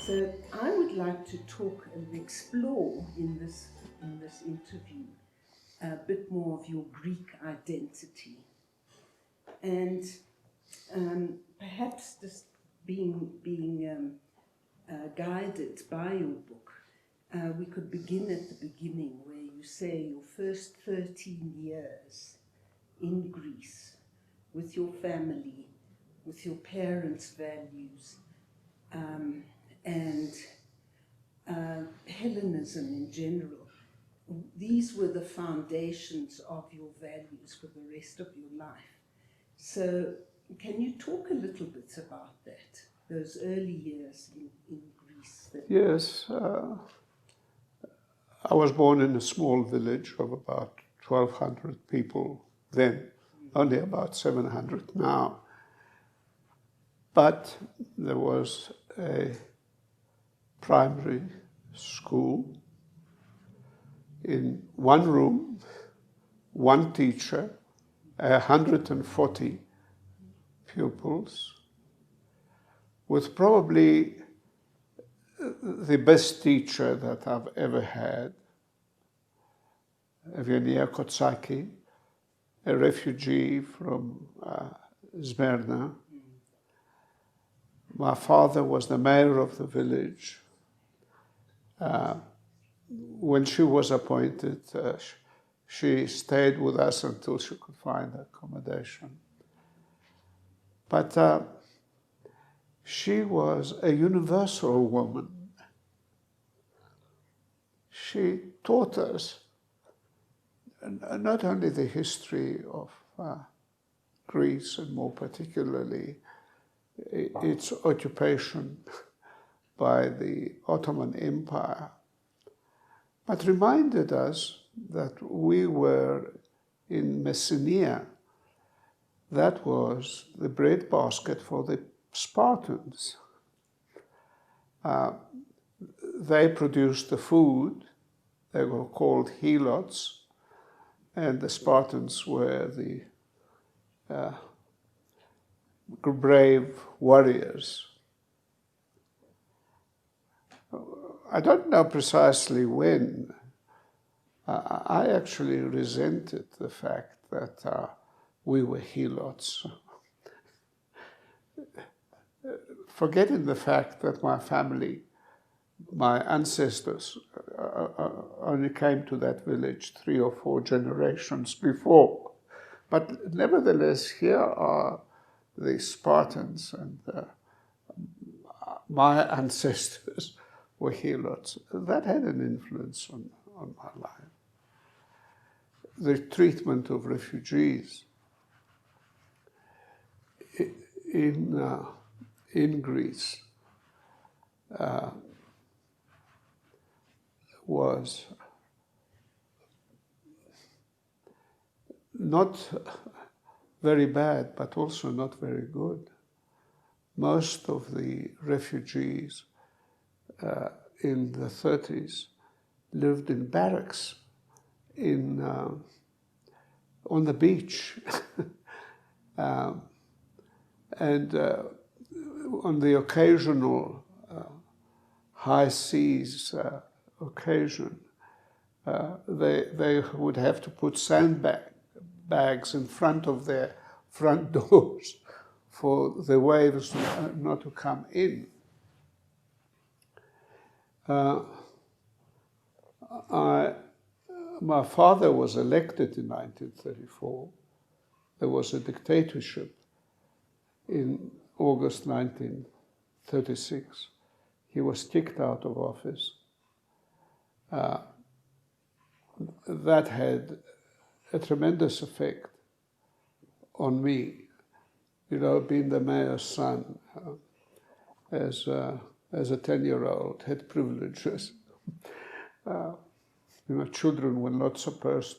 So I would like to talk and explore in this interview a bit more of your Greek identity, and perhaps just being guided by your book. We could begin at the beginning, where you say your first 13 years in Greece with your family, with your parents' values, and Hellenism in general. These were the foundations of your values for the rest of your life. So, can you talk a little bit about that, those early years in Greece? Yes, I was born in a small village of about 1,200 people then, only about 700 now. But there was a primary school in one room, one teacher, 140 pupils, with probably the best teacher that I've ever had, Evgenia Kotsaki, a refugee from Smyrna. My father was the mayor of the village. When she was appointed, she stayed with us until she could find accommodation. But she was a universal woman. She taught us not only the history of Greece, and more particularly its occupation by the Ottoman Empire, but reminded us that we were in Messenia. That was the breadbasket for the Spartans. They produced the food. They were called helots, and the Spartans were the brave warriors. I don't know precisely when. I actually resented the fact that we were helots, forgetting the fact that my family, my ancestors, only came to that village 3 or 4 generations before. But nevertheless, here are the Spartans, and my ancestors were helots. That had an influence on my life. The treatment of refugees in Greece was not very bad, but also not very good. Most of the refugees in the 30s lived in barracks on the beach. And on the occasional high seas occasion, they would have to put sandbags in front of their front doors for the waves not to come in. My father was elected in 1934. There was a dictatorship in August 1936. He was kicked out of office. That had a tremendous effect on me. You know, being the mayor's son, as a 10-year-old, had privileges. Children were not supposed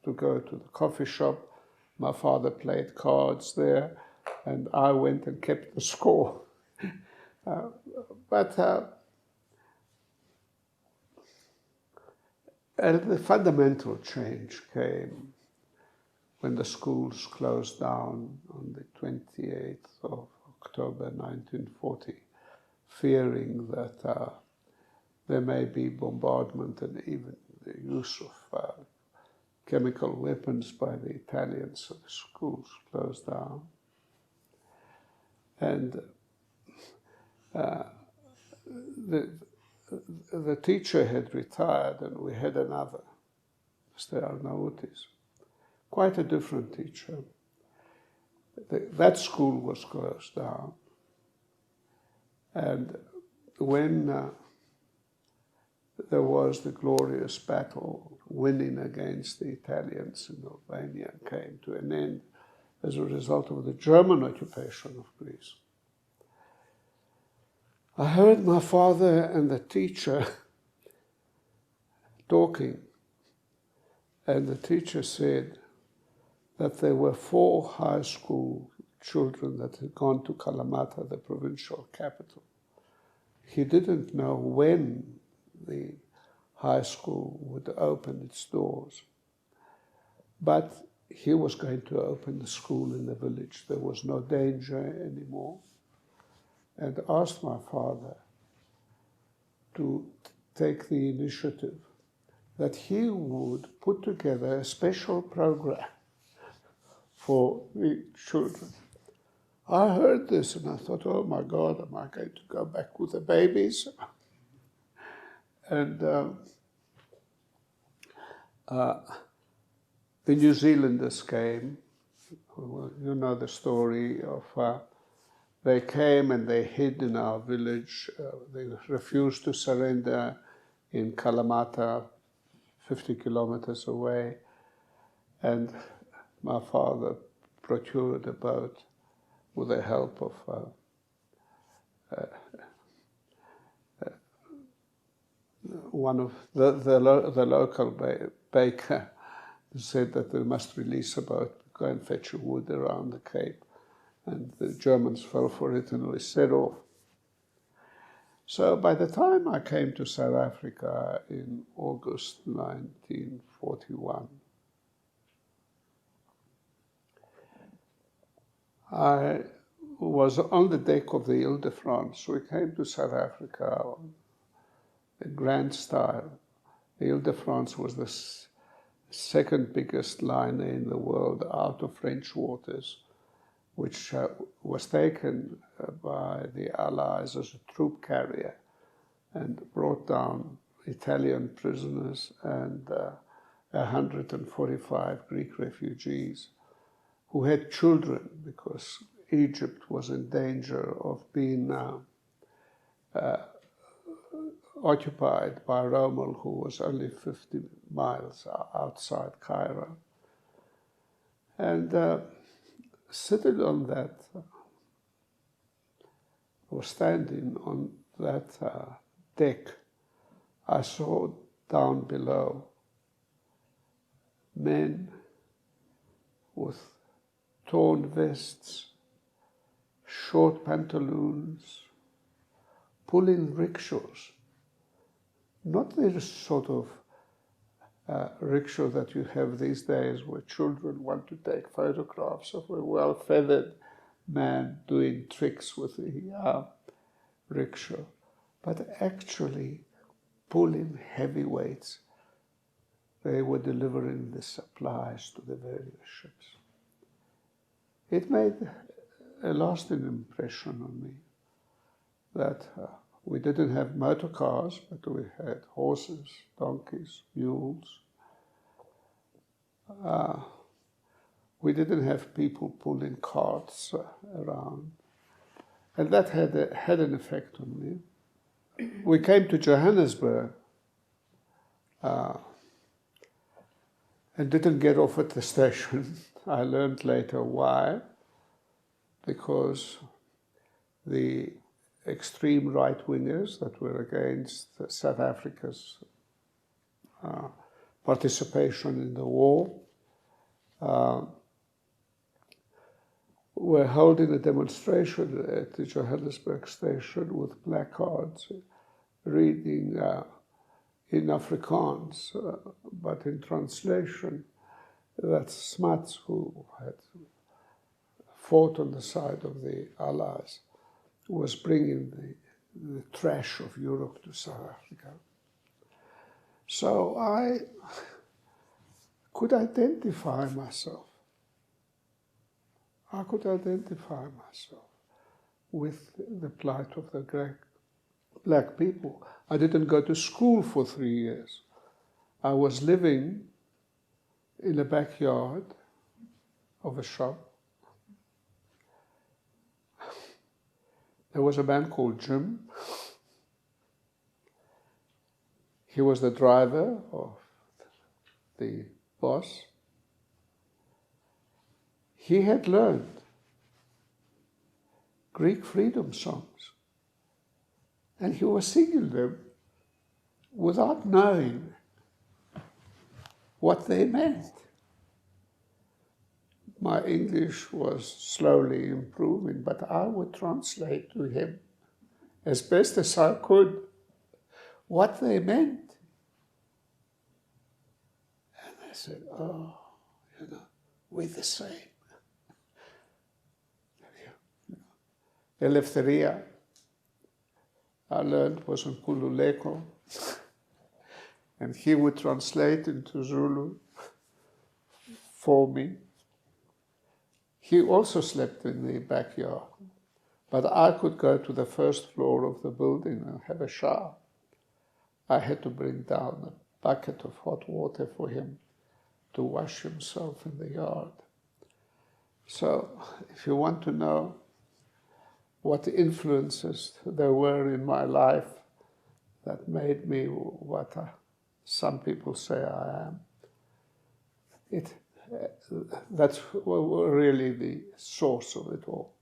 to go to the coffee shop. My father played cards there, and I went and kept the score. But the fundamental change came when the schools closed down on the 28th of October 1945. fearing that there may be bombardment and even the use of chemical weapons by the Italians, so the schools closed down. And the teacher had retired, and we had another, Mr. Arnautis, quite a different teacher. That school was closed down. And when there was the glorious battle, winning against the Italians in Albania came to an end as a result of the German occupation of Greece. I heard my father and the teacher talking, and the teacher said that there were 4 high school children that had gone to Kalamata, the provincial capital. He didn't know when the high school would open its doors, but he was going to open the school in the village. There was no danger anymore, and asked my father to take the initiative that he would put together a special program for the children. I heard this and I thought, oh my God, am I going to go back with the babies? And the New Zealanders came. You know the story of they came and they hid in our village. They refused to surrender in Kalamata, 50 kilometers away. And my father procured a boat with the help of one of the local baker, who said that they must release a boat, go and fetch wood around the Cape. And the Germans fell for it and we set off. So by the time I came to South Africa in August 1941, I was on the deck of the Ile-de-France. We came to South Africa in grand style. The Ile-de-France was the second biggest liner in the world out of French waters, which was taken by the Allies as a troop carrier and brought down Italian prisoners and 145 Greek refugees who had children, because Egypt was in danger of being occupied by Rommel, who was only 50 miles outside Cairo. And sitting on that, or standing on that deck, I saw down below men with torn vests, short pantaloons, pulling rickshaws. Not the sort of rickshaw that you have these days where children want to take photographs of a well-feathered man doing tricks with the rickshaw, but actually pulling heavy weights. They were delivering the supplies to the various ships. It made a lasting impression on me that we didn't have motor cars, but we had horses, donkeys, mules. We didn't have people pulling carts around. And that had an effect on me. We came to Johannesburg and didn't get off at the station. I learned later why. Because the extreme right-wingers that were against South Africa's participation in the war were holding a demonstration at the Johannesburg station with placards reading in Afrikaans, but in translation, that Smuts, who had fought on the side of the Allies, was bringing the trash of Europe to South Africa. So I could identify myself. I could identify myself with the plight of the black people. I didn't go to school for 3 years. I was living in the backyard of a shop. There was a man called Jim. He was the driver of the boss. He had learned Greek freedom songs, and he was singing them without knowing what they meant. My English was slowly improving, but I would translate to him as best as I could what they meant. And I said, oh, we're the same. Eleftheria, I learned, was in Kululeko, and he would translate into Zulu for me. He also slept in the backyard, but I could go to the first floor of the building and have a shower. I had to bring down a bucket of hot water for him to wash himself in the yard. So, if you want to know what influences there were in my life that made me what some people say I am, that's really the source of it all.